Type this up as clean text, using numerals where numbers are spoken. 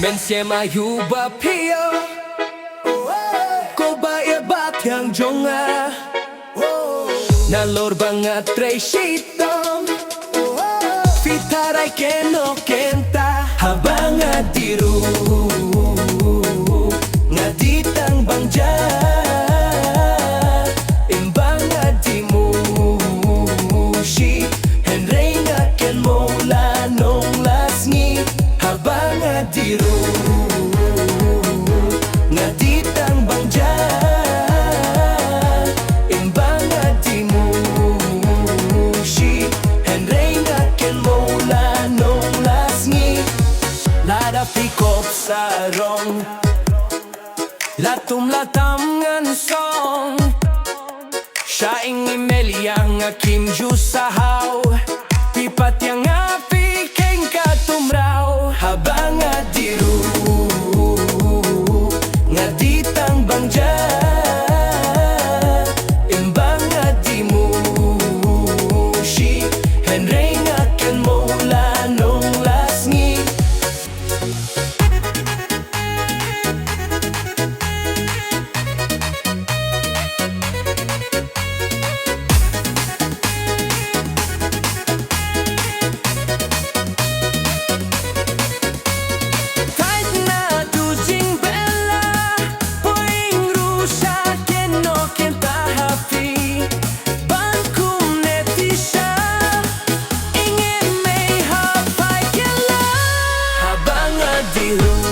Men ser mig ju bara piger. Ko ba iba't yang jonga Nalor banget tray shitom Fitaray keno kenta Habang adiru Ngaditang bangja Imbang adimu Shi Henry nga ken mo lanong lasngi Habang adiru Ngaditang bangja Imbang adimu Shi Henry nga ken mo lanong lasngi Lada pikop sarong Latum latam ngan song Siya ing yang Kim Ju sahaw Pipat yang api keng katumraw Habang adiru Ngaditang bangja Imbang adimu Shi Henry nga ken mo lanong lasngi You